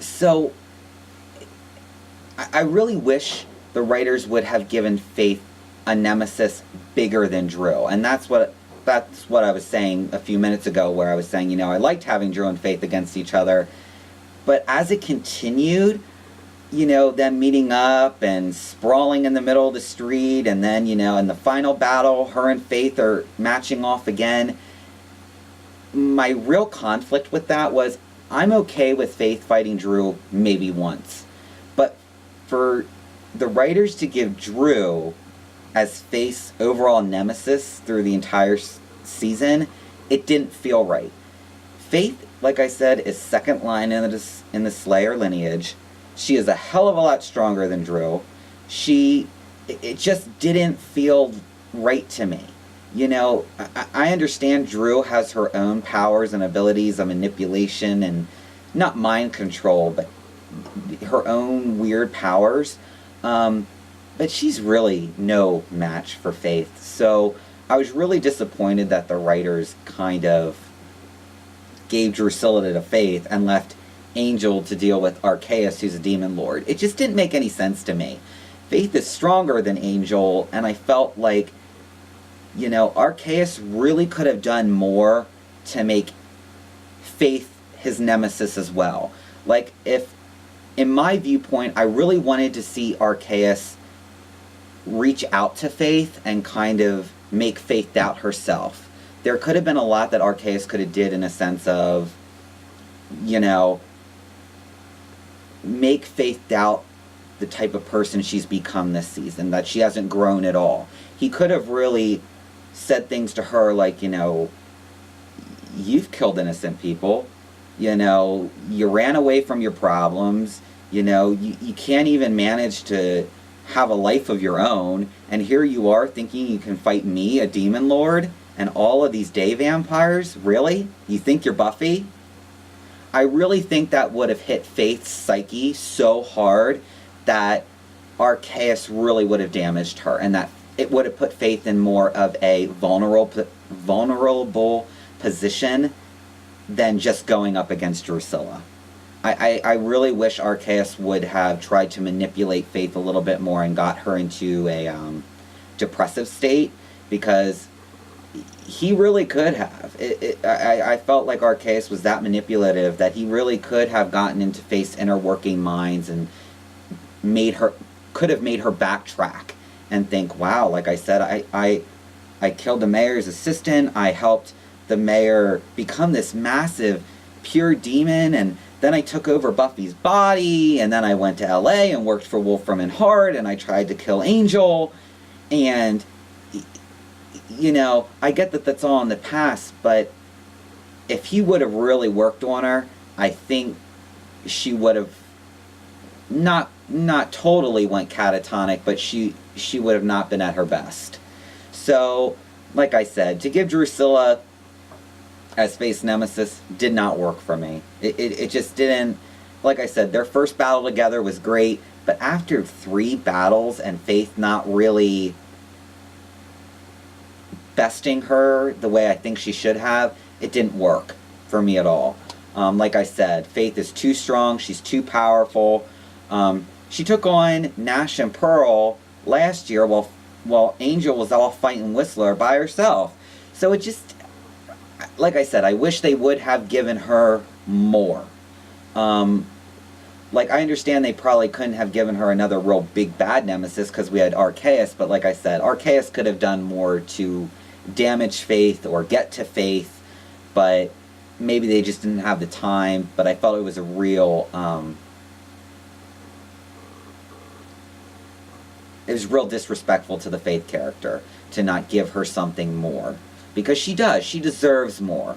So I really wish the writers would have given Faith a nemesis bigger than Drew, and that's what I was saying a few minutes ago, where I was saying, I liked having Drew and Faith against each other, but as it continued, them meeting up and sprawling in the middle of the street, and then, in the final battle, her and Faith are matching off again. My real conflict with that was, I'm okay with Faith fighting Drew maybe once, but for the writers to give Drew as Faith's overall nemesis through the entire season, it didn't feel right. Faith, like I said, is second line in the Slayer lineage. She is a hell of a lot stronger than Drew. It just didn't feel right to me. I understand Drew has her own powers and abilities of manipulation and not mind control, but her own weird powers. But she's really no match for Faith. So I was really disappointed that the writers kind of gave Drusilla to Faith and left Angel to deal with Arceus, who's a demon lord. It just didn't make any sense to me. Faith is stronger than Angel, and I felt like, Arceus really could have done more to make Faith his nemesis as well. Like, if, in my viewpoint, I really wanted to see Arceus reach out to Faith and kind of make Faith doubt herself. There could have been a lot that Arceus could have did in a sense of, make Faith doubt the type of person she's become this season, that she hasn't grown at all. He could have really said things to her like, you've killed innocent people, you ran away from your problems, you can't even manage to have a life of your own, and here you are thinking you can fight me, a demon lord, and all of these day vampires? Really? You think you're Buffy? I really think that would have hit Faith's psyche so hard that Arceus really would have damaged her, and that it would have put Faith in more of a vulnerable position than just going up against Drusilla. I really wish Arceus would have tried to manipulate Faith a little bit more and got her into a depressive state, because he really could have. I felt like Arceus was that manipulative that he really could have gotten into Faith's inner working minds and could have made her backtrack and think, wow, like I said, I killed the mayor's assistant, I helped the mayor become this massive pure demon, and then I took over Buffy's body, and then I went to LA and worked for Wolfram and Hart, and I tried to kill Angel, and I get that that's all in the past, but if he would have really worked on her, I think she would have not totally went catatonic, but she would have not been at her best. So, like I said, to give Drusilla as Faith's nemesis did not work for me. It just didn't. Like I said, their first battle together was great, but after 3 battles and Faith not really besting her the way I think she should have, it didn't work for me at all. Like I said, Faith is too strong, she's too powerful. She took on Nash and Pearl last year while Angel was all fighting Whistler by herself. So it just, like I said, I wish they would have given her more. Like, I understand they probably couldn't have given her another real big bad nemesis because we had Arceus, but like I said, Arceus could have done more to damage Faith or get to Faith, but maybe they just didn't have the time. But I felt it was a real, it was real disrespectful to the Faith character to not give her something more. Because she does. She deserves more.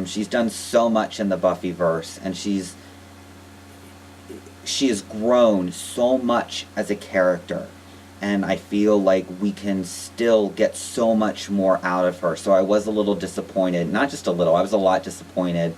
She's done so much in the Buffyverse, and she has grown so much as a character. And I feel like we can still get so much more out of her. So I was a little disappointed. Not just a little. I was a lot disappointed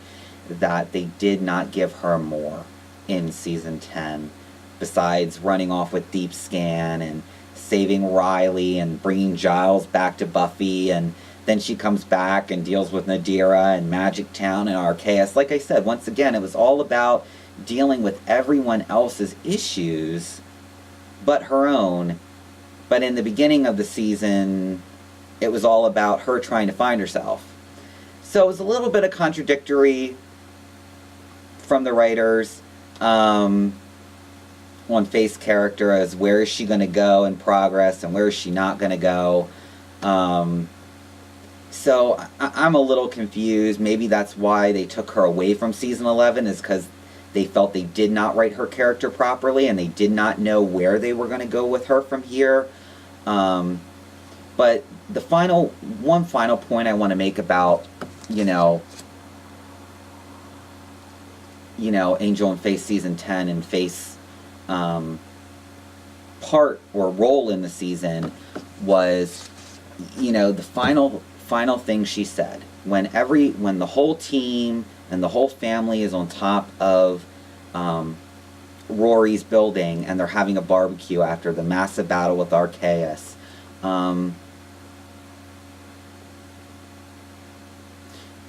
that they did not give her more in Season 10. Besides running off with Deep Scan and saving Riley and bringing Giles back to Buffy, and then she comes back and deals with Nadira and Magic Town and Arceus. Like I said, once again, it was all about dealing with everyone else's issues but her own. But in the beginning of the season, it was all about her trying to find herself. So it was a little bit of contradictory from the writers on Faith's character, as where is she going to go in progress and where is she not going to go. So I'm a little confused. Maybe that's why they took her away from season 11, is because they felt they did not write her character properly and they did not know where they were going to go with her from here. But the one final point I want to make about, Angel and Faith season 10 and Faith's part or role in the season was, the final thing she said. When the whole team and the whole family is on top of Rory's building and they're having a barbecue after the massive battle with Arceus,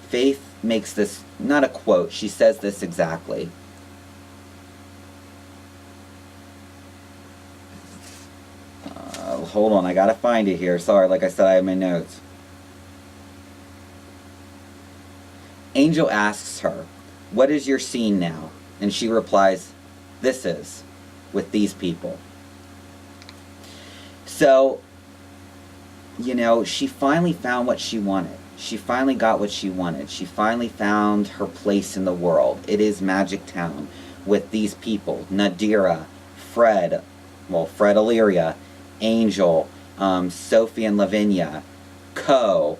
Faith makes this, not a quote, she says this exactly. Hold on, I gotta find it here. Sorry, like I said, I have my notes. Angel asks her, "What is your scene now?" And she replies, "This is, with these people." So, she finally found what she wanted. She finally got what she wanted. She finally found her place in the world. It is Magic Town with these people. Nadira, Fred Illyria, Angel, Sophie and Lavinia, Co,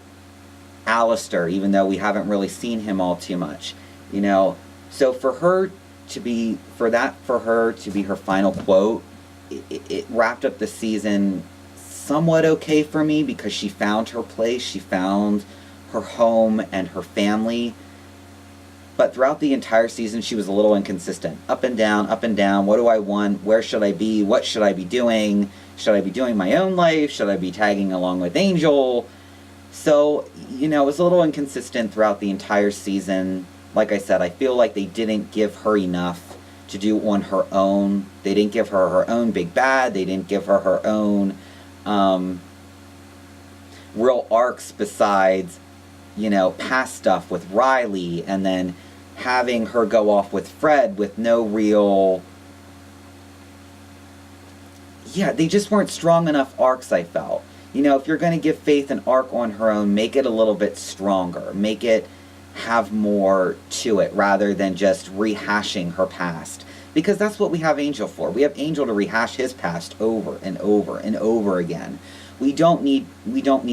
Alistair, even though we haven't really seen him all too much. So for her to be her final quote, it wrapped up the season somewhat okay for me, because she found her place, she found her home and her family. But throughout the entire season, she was a little inconsistent. Up and down, up and down. What do I want? Where should I be? What should I be doing? Should I be doing my own life? Should I be tagging along with Angel? So, it was a little inconsistent throughout the entire season. Like I said, I feel like they didn't give her enough to do on her own. They didn't give her her own big bad. They didn't give her her own real arcs besides, past stuff with Riley, and then having her go off with Fred with no real... Yeah, they just weren't strong enough arcs, I felt. If you're going to give Faith an arc on her own, make it a little bit stronger. Make it have more to it, rather than just rehashing her past. Because that's what we have Angel for. We have Angel to rehash his past over and over and over again. We don't need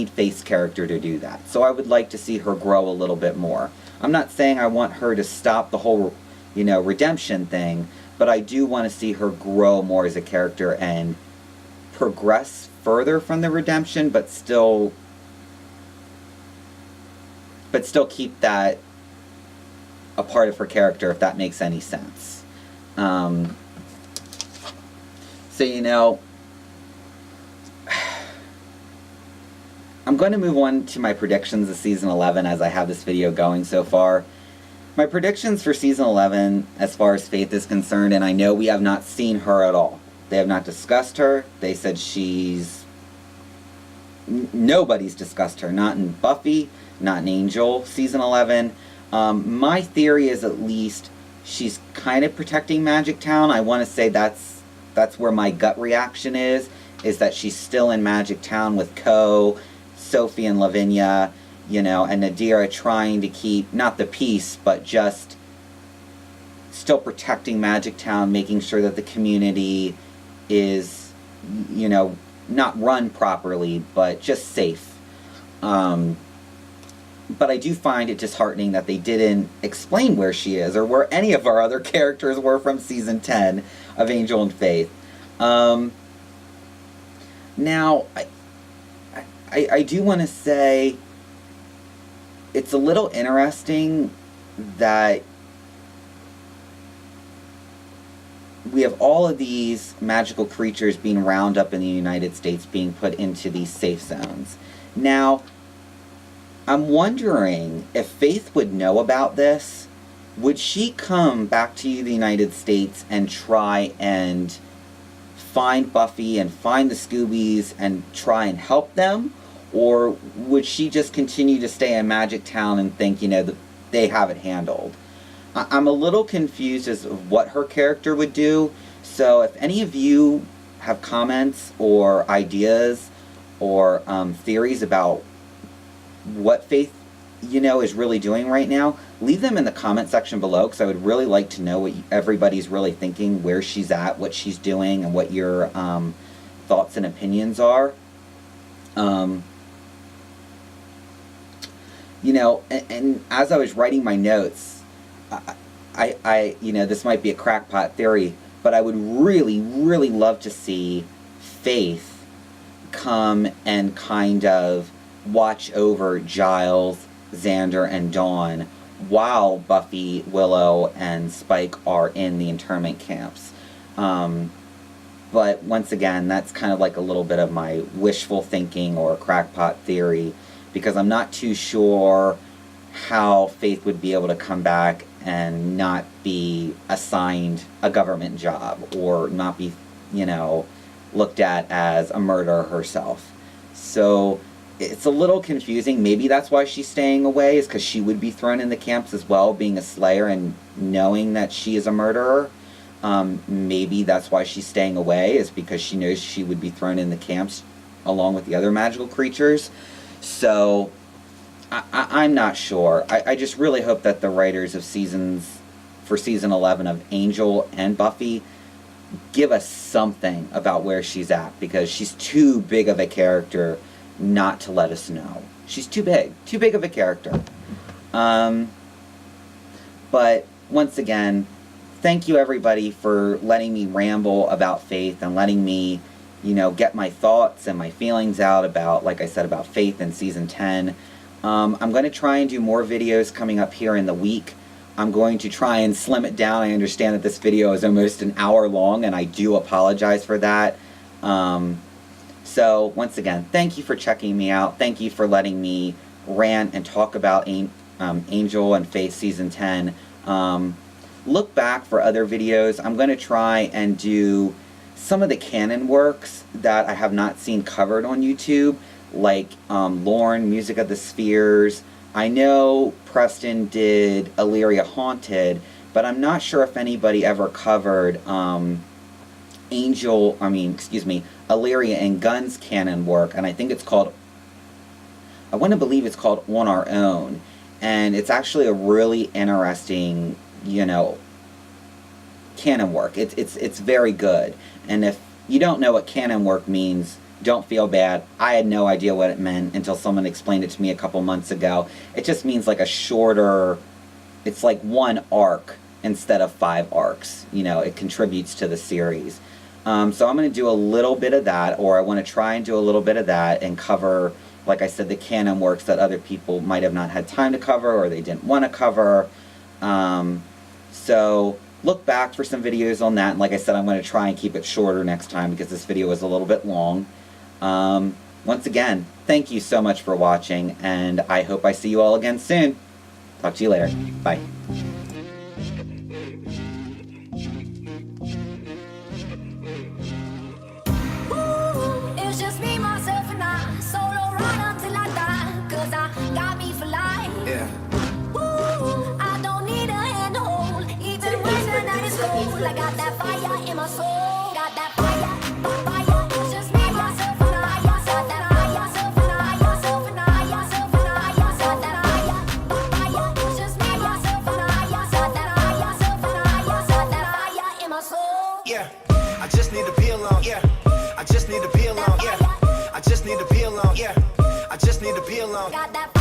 Faith's character to do that. So I would like to see her grow a little bit more. I'm not saying I want her to stop the whole, redemption thing, but I do want to see her grow more as a character and progress further from the redemption, but still keep that a part of her character, if that makes any sense. So, I'm going to move on to my predictions of Season 11 as I have this video going so far. My predictions for Season 11, as far as Faith is concerned, and I know we have not seen her at all. They have not discussed her. They said nobody's discussed her. Not in Buffy, not in Angel, Season 11. My theory is at least she's kind of protecting Magic Town. I want to say that's where my gut reaction is that she's still in Magic Town with Co, Sophie and Lavinia, and Nadira, trying to keep, not the peace, but just still protecting Magic Town, making sure that the community is, not run properly, but just safe. But I do find it disheartening that they didn't explain where she is, or where any of our other characters were from Season 10 of Angel and Faith. Now, I do want to say it's a little interesting that we have all of these magical creatures being round up in the United States, being put into these safe zones. Now, I'm wondering if Faith would know about this would she come back to the United States and try and find Buffy and find the Scoobies and try and help them? Or would she just continue to stay in Magic Town and think, that they have it handled? I'm a little confused as to what her character would do. So if any of you have comments or ideas or theories about what Faith, is really doing right now, leave them in the comment section below, because I would really like to know what everybody's really thinking, where she's at, what she's doing, and what your thoughts and opinions are. And as I was writing my notes, I this might be a crackpot theory, but I would really, really love to see Faith come and kind of watch over Giles, Xander, and Dawn while Buffy, Willow, and Spike are in the internment camps. But once again, that's kind of like a little bit of my wishful thinking or crackpot theory, because I'm not too sure how Faith would be able to come back and not be assigned a government job, or not be, looked at as a murderer herself. So it's a little confusing. Maybe that's why she's staying away, is because she would be thrown in the camps as well, being a Slayer and knowing that she is a murderer. Maybe that's why she's staying away, is because she knows she would be thrown in the camps along with the other magical creatures. So I'm not sure. I just really hope that the writers of season 11 of Angel and Buffy give us something about where she's at, because she's too big of a character not to let us know. She's too big of a character. But once again, thank you everybody for letting me ramble about Faith and letting me, get my thoughts and my feelings out about, like I said, about Faith in season 10. I'm going to try and do more videos coming up here in the week. I'm going to try and slim it down. I understand that this video is almost an hour long, and I do apologize for that. So, once again, thank you for checking me out. Thank you for letting me rant and talk about Angel and Faith Season 10. Look back for other videos. I'm going to try and do some of the canon works that I have not seen covered on YouTube, like Lorne, Music of the Spheres. I know Preston did Illyria Haunted, but I'm not sure if anybody ever covered Illyria and Gunn's canon work, and I think it's called, I want to believe it's called On Our Own, and it's actually a really interesting, canon work. It's very good, and if you don't know what canon work means, don't feel bad. I had no idea what it meant until someone explained it to me a couple months ago. It just means like a shorter, it's like one arc instead of 5 arcs. It contributes to the series. So I'm going to do a little bit of that, or I want to try and do a little bit of that and cover, like I said, the canon works that other people might have not had time to cover, or they didn't want to cover. So look back for some videos on that, and like I said, I'm going to try and keep it shorter next time, because this video was a little bit long. Once again, thank you so much for watching, and I hope I see you all again soon. Talk to you later. Bye. I got that fire in my soul, got that fire, fire. It's just me, myself, and I. Got that fire, myself, and I. Myself, and I. Myself, and I. Got that fire, fire. It's just me, myself, and I. Got that fire, myself, and I. Got that fire in my soul. Yeah, I just need to be alone. Yeah, I just need to be alone. Yeah, I just need to be alone. Yeah, I just need to be alone. Got that